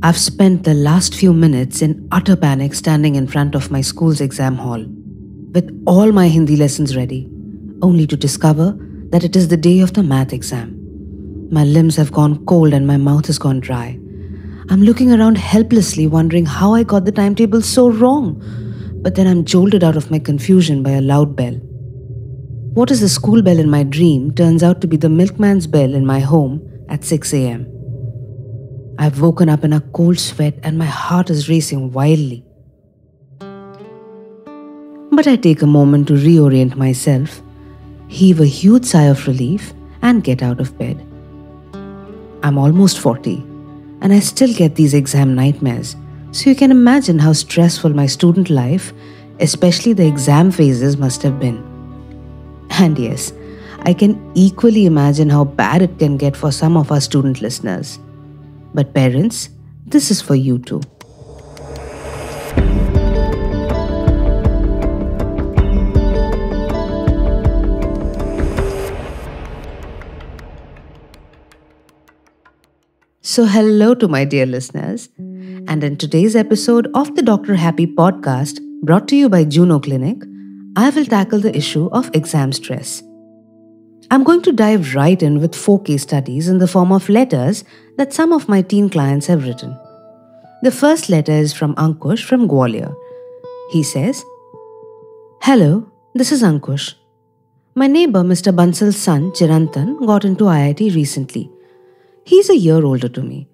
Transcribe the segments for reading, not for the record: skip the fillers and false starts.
I've spent the last few minutes in utter panic standing in front of my school's exam hall, with all my Hindi lessons ready, only to discover that it is the day of the math exam. My limbs have gone cold and my mouth has gone dry. I'm looking around helplessly, wondering how I got the timetable so wrong. But then I'm jolted out of my confusion by a loud bell. What is the school bell in my dream turns out to be the milkman's bell in my home at 6 a.m. I've woken up in a cold sweat and my heart is racing wildly. But I take a moment to reorient myself, heave a huge sigh of relief, and get out of bed. I'm almost 40, and I still get these exam nightmares, so you can imagine how stressful my student life, especially the exam phases, must have been. And yes, I can equally imagine how bad it can get for some of our student listeners. But parents, this is for you too. So hello to my dear listeners. And in today's episode of the Dr. Happy podcast, brought to you by Juno Clinic, I will tackle the issue of exam stress. I'm going to dive right in with 4 case studies in the form of letters that some of my teen clients have written. The first letter is from Ankush from Gwalior. He says, "Hello, this is Ankush. My neighbor Mr. Bansal's son, Chirantan, got into IIT recently. He's a year older to me.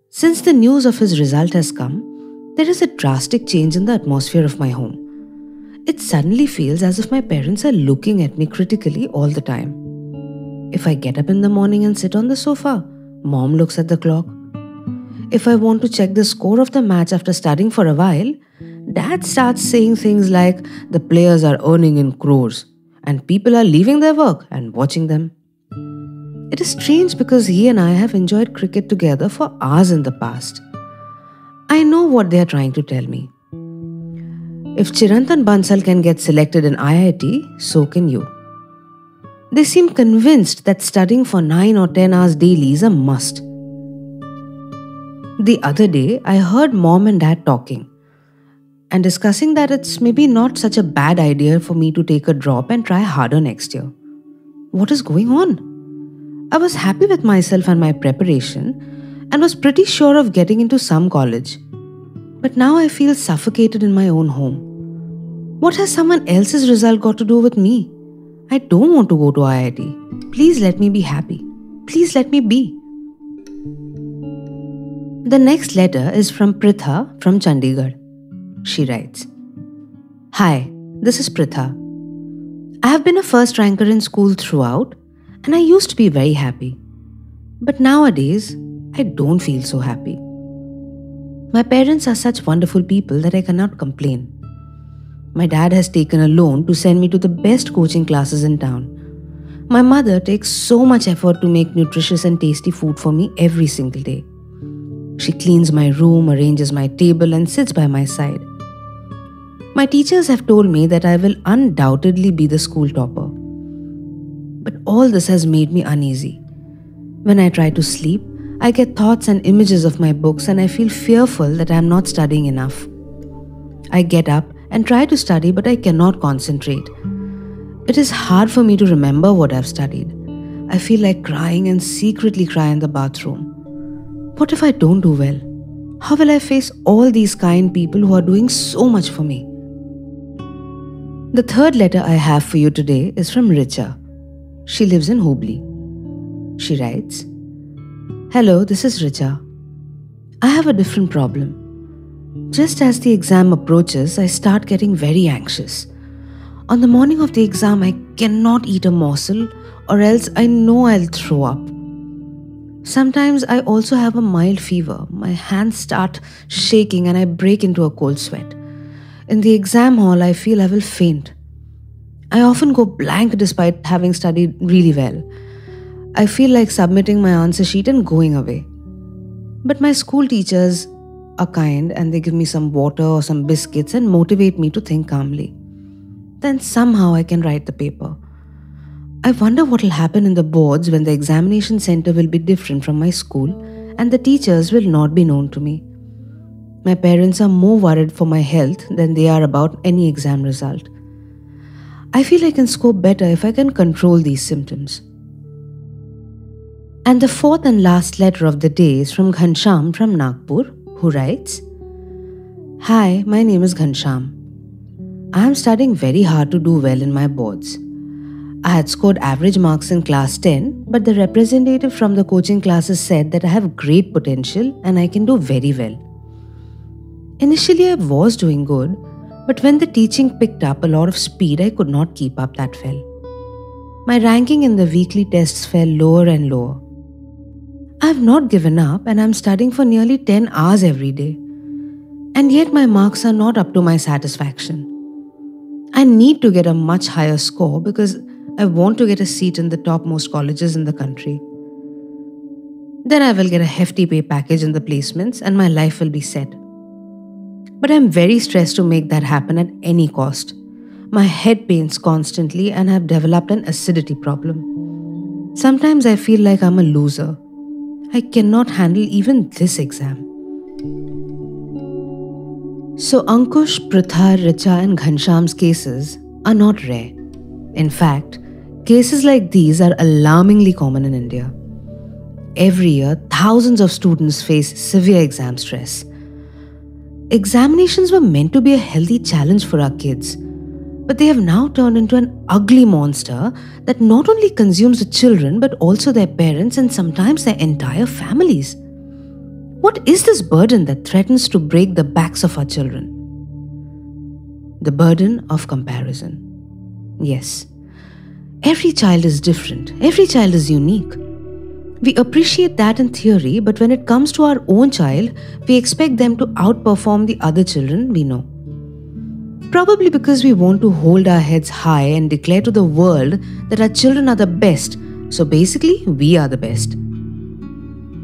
Since the news of his result has come, there is a drastic change in the atmosphere of my home. It suddenly feels as if my parents are looking at me critically all the time. If I get up in the morning and sit on the sofa, mom looks at the clock. If I want to check the score of the match after studying for a while, dad starts saying things like the players are earning in crores and people are leaving their work and watching them. It is strange because he and I have enjoyed cricket together for hours in the past. I know what they are trying to tell me. If Chirantan Bansal can get selected in IIT, so can you. They seem convinced that studying for 9 or 10 hours daily is a must. The other day, I heard mom and dad talking and discussing that it's maybe not such a bad idea for me to take a drop and try harder next year. What is going on? I was happy with myself and my preparation and was pretty sure of getting into some college. But now I feel suffocated in my own home. What has someone else's result got to do with me? I don't want to go to IIT. Please let me be happy. Please let me be." The next letter is from Pritha from Chandigarh. She writes, "Hi, this is Pritha. I have been a first ranker in school throughout and I used to be very happy. But nowadays, I don't feel so happy. My parents are such wonderful people that I cannot complain. My dad has taken a loan to send me to the best coaching classes in town. My mother takes so much effort to make nutritious and tasty food for me every single day. She cleans my room, arranges my table, and sits by my side. My teachers have told me that I will undoubtedly be the school topper. But all this has made me uneasy. When I try to sleep, I get thoughts and images of my books and I feel fearful that I am not studying enough. I get up and try to study, but I cannot concentrate. It is hard for me to remember what I've studied. I feel like crying and secretly cry in the bathroom. What if I don't do well? How will I face all these kind people who are doing so much for me?" The third letter I have for you today is from Richa. She lives in Hubli. She writes, "Hello, this is Richa. I have a different problem. Just as the exam approaches, I start getting very anxious. On the morning of the exam, I cannot eat a morsel or else I know I'll throw up. Sometimes I also have a mild fever. My hands start shaking and I break into a cold sweat. In the exam hall, I feel I will faint. I often go blank despite having studied really well. I feel like submitting my answer sheet and going away. But my school teachers are kind and they give me some water or some biscuits and motivate me to think calmly. Then somehow I can write the paper. I wonder what will happen in the boards when the examination center will be different from my school and the teachers will not be known to me. My parents are more worried for my health than they are about any exam result. I feel I can score better if I can control these symptoms. And the fourth and last letter of the day is from Ghansham from Nagpur, who writes, Hi, my name is Ghansham. I am studying very hard to do well in my boards. I had scored average marks in class 10, but the representative from the coaching classes said that I have great potential and I can do very well. Initially, I was doing good, but when the teaching picked up a lot of speed, I could not keep up that well. My ranking in the weekly tests fell lower and lower. I have not given up and I am studying for nearly 10 hours every day. And yet my marks are not up to my satisfaction. I need to get a much higher score because I want to get a seat in the topmost colleges in the country. Then I will get a hefty pay package in the placements and my life will be set. But I am very stressed to make that happen at any cost. My head pains constantly and I have developed an acidity problem. Sometimes I feel like I'm a loser. I cannot handle even this exam. So Ankush, Pritha, Richa and Ghansham's cases are not rare. In fact, cases like these are alarmingly common in India. Every year, thousands of students face severe exam stress. Examinations were meant to be a healthy challenge for our kids, but they have now turned into an ugly monster that not only consumes the children but also their parents and sometimes their entire families. What is this burden that threatens to break the backs of our children? The burden of comparison. Yes, every child is different, every child is unique. We appreciate that in theory, but when it comes to our own child, we expect them to outperform the other children we know. Probably because we want to hold our heads high and declare to the world that our children are the best, so basically we are the best.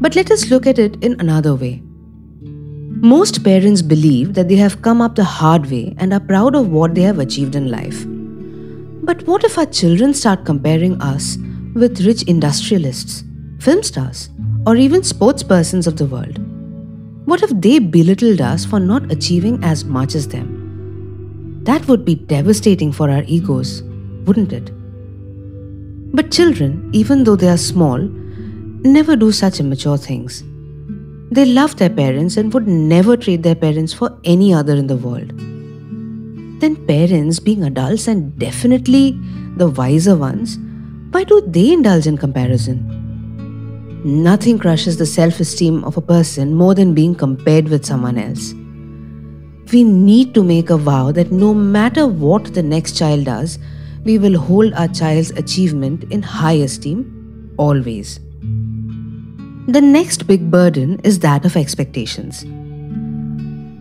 But let us look at it in another way. Most parents believe that they have come up the hard way and are proud of what they have achieved in life. But what if our children start comparing us with rich industrialists, film stars, or even sportspersons of the world? What if they belittled us for not achieving as much as them? That would be devastating for our egos, wouldn't it? But children, even though they are small, never do such immature things. They love their parents and would never trade their parents for any other in the world. Then parents, being adults and definitely the wiser ones, why do they indulge in comparison? Nothing crushes the self-esteem of a person more than being compared with someone else. We need to make a vow that no matter what the next child does, we will hold our child's achievement in high esteem, always. The next big burden is that of expectations.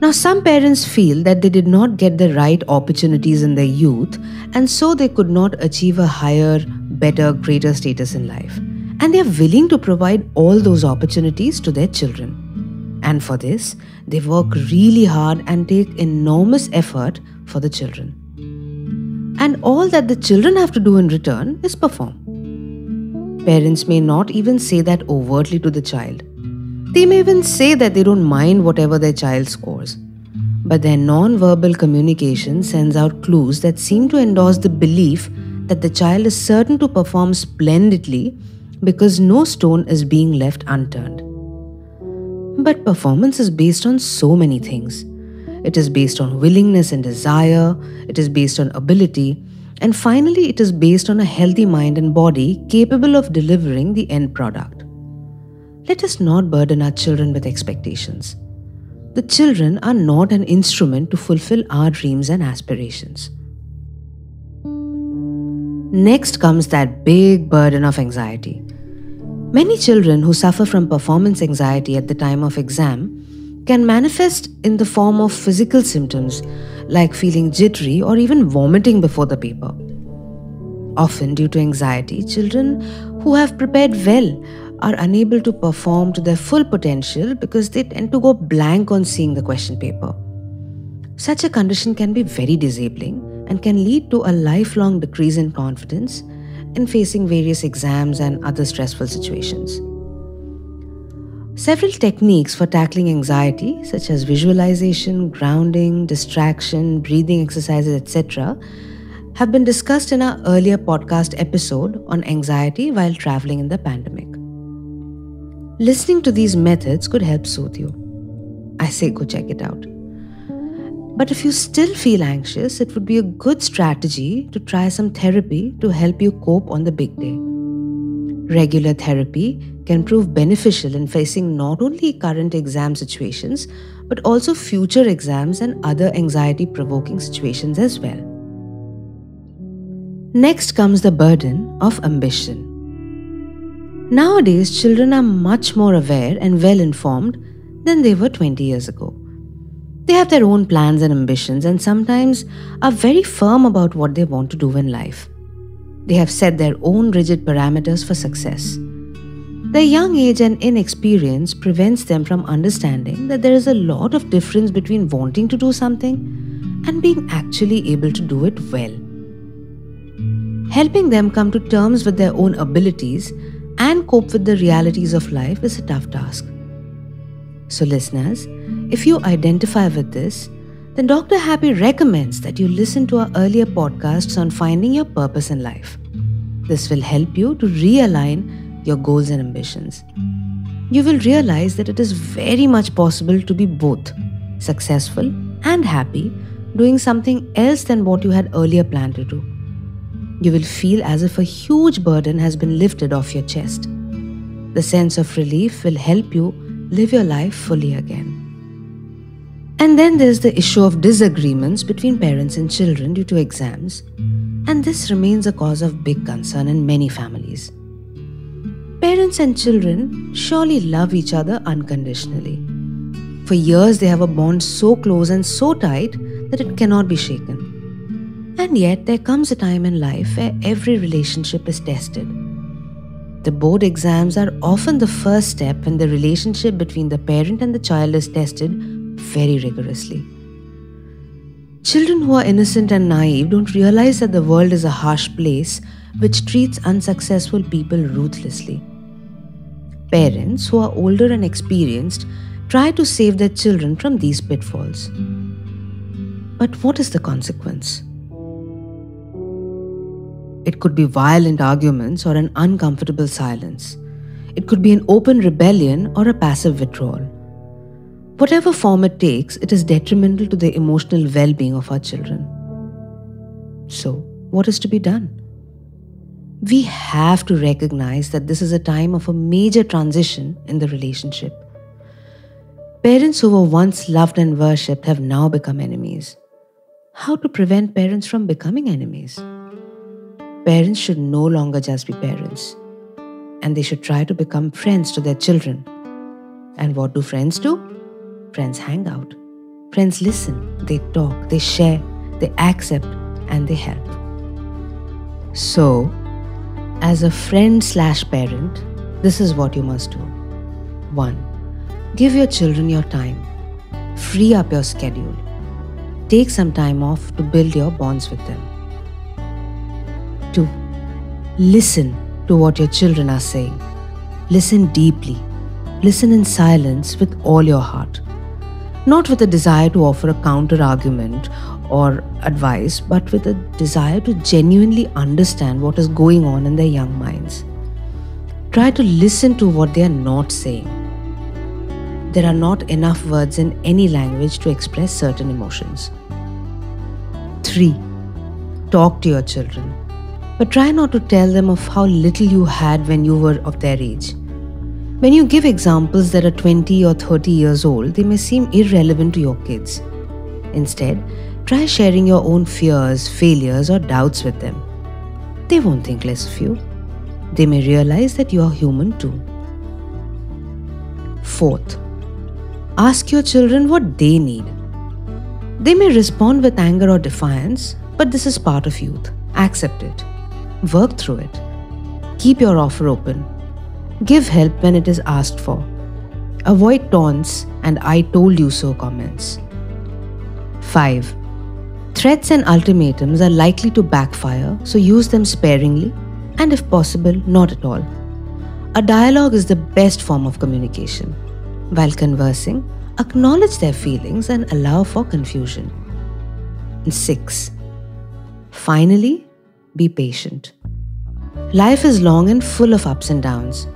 Now, some parents feel that they did not get the right opportunities in their youth and so they could not achieve a higher, better, greater status in life. And they are willing to provide all those opportunities to their children. And for this, they work really hard and take enormous effort for the children. And all that the children have to do in return is perform. Parents may not even say that overtly to the child. They may even say that they don't mind whatever their child scores. But their non-verbal communication sends out clues that seem to endorse the belief that the child is certain to perform splendidly because no stone is being left unturned. But performance is based on so many things. It is based on willingness and desire, it is based on ability, and finally it is based on a healthy mind and body capable of delivering the end product. Let us not burden our children with expectations. The children are not an instrument to fulfill our dreams and aspirations. Next comes that big burden of anxiety. Many children who suffer from performance anxiety at the time of exam can manifest in the form of physical symptoms like feeling jittery or even vomiting before the paper. Often, due to anxiety, children who have prepared well are unable to perform to their full potential because they tend to go blank on seeing the question paper. Such a condition can be very disabling and can lead to a lifelong decrease in confidence in facing various exams and other stressful situations. Several techniques for tackling anxiety, such as visualization, grounding, distraction, breathing exercises, etc., have been discussed in our earlier podcast episode on anxiety while traveling in the pandemic. Listening to these methods could help soothe you. I say go check it out. But if you still feel anxious, it would be a good strategy to try some therapy to help you cope on the big day. Regular therapy can prove beneficial in facing not only current exam situations, but also future exams and other anxiety-provoking situations as well. Next comes the burden of ambition. Nowadays, children are much more aware and well-informed than they were 20 years ago. They have their own plans and ambitions and sometimes are very firm about what they want to do in life. They have set their own rigid parameters for success. Their young age and inexperience prevents them from understanding that there is a lot of difference between wanting to do something and being actually able to do it well. Helping them come to terms with their own abilities and cope with the realities of life is a tough task. So listeners, if you identify with this, then Dr. Happy recommends that you listen to our earlier podcasts on finding your purpose in life. This will help you to realign your goals and ambitions. You will realize that it is very much possible to be both successful and happy doing something else than what you had earlier planned to do. You will feel as if a huge burden has been lifted off your chest. The sense of relief will help you live your life fully again. And then there's the issue of disagreements between parents and children due to exams, and this remains a cause of big concern in many families. Parents and children surely love each other unconditionally. For years they have a bond so close and so tight that it cannot be shaken. And yet there comes a time in life where every relationship is tested. The board exams are often the first step when the relationship between the parent and the child is tested very rigorously. Children who are innocent and naive don't realize that the world is a harsh place which treats unsuccessful people ruthlessly. Parents who are older and experienced try to save their children from these pitfalls. But what is the consequence? It could be violent arguments or an uncomfortable silence. It could be an open rebellion or a passive withdrawal. Whatever form it takes, it is detrimental to the emotional well-being of our children. So, what is to be done? We have to recognize that this is a time of a major transition in the relationship. Parents who were once loved and worshipped have now become enemies. How to prevent parents from becoming enemies? Parents should no longer just be parents, and they should try to become friends to their children. And what do friends do? Friends hang out. Friends listen, they talk, they share, they accept, and they help. So, as a friend/parent, this is what you must do. 1. Give your children your time. Free up your schedule. Take some time off to build your bonds with them. 2. Listen to what your children are saying. Listen deeply. Listen in silence with all your heart. Not with a desire to offer a counter-argument or advice, but with a desire to genuinely understand what is going on in their young minds. Try to listen to what they are not saying. There are not enough words in any language to express certain emotions. 3. Talk to your children, but try not to tell them of how little you had when you were of their age. When you give examples that are 20 or 30 years old, they may seem irrelevant to your kids. Instead, try sharing your own fears, failures, or doubts with them. They won't think less of you. They may realize that you are human too. 4th, ask your children what they need. They may respond with anger or defiance, but this is part of youth. Accept it. Work through it. Keep your offer open. Give help when it is asked for. Avoid taunts and "I told you so" comments. 5. Threats and ultimatums are likely to backfire, so use them sparingly and, if possible, not at all. A dialogue is the best form of communication. while conversing, acknowledge their feelings and allow for confusion. And 6. Finally, be patient. Life is long and full of ups and downs.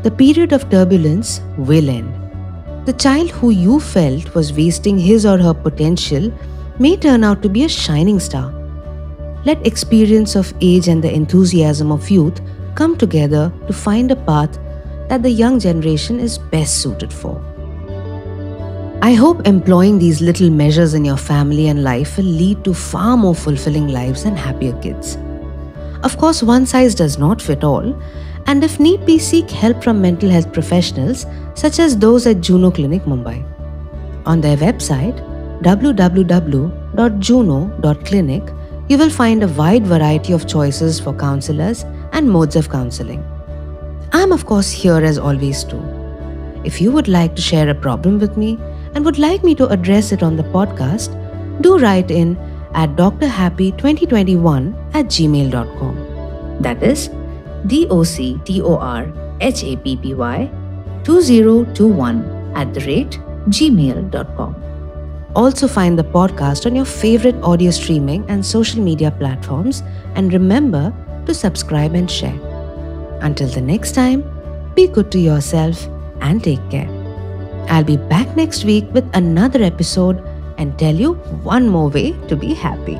The period of turbulence will end. The child who you felt was wasting his or her potential may turn out to be a shining star. Let experience of age and the enthusiasm of youth come together to find a path that the young generation is best suited for. I hope employing these little measures in your family and life will lead to far more fulfilling lives and happier kids. Of course, one size does not fit all, and if need be, seek help from mental health professionals such as those at Juno Clinic, Mumbai. On their website, www.juno.clinic, you will find a wide variety of choices for counselors and modes of counseling. I am, of course, here as always too. If you would like to share a problem with me and would like me to address it on the podcast, do write in at drhappy2021@gmail.com. That is doctorhappy2021@gmail.com. Also find the podcast on your favorite audio streaming and social media platforms, and remember to subscribe and share. Until the next time, be good to yourself and take care. I'll be back next week with another episode and tell you one more way to be happy.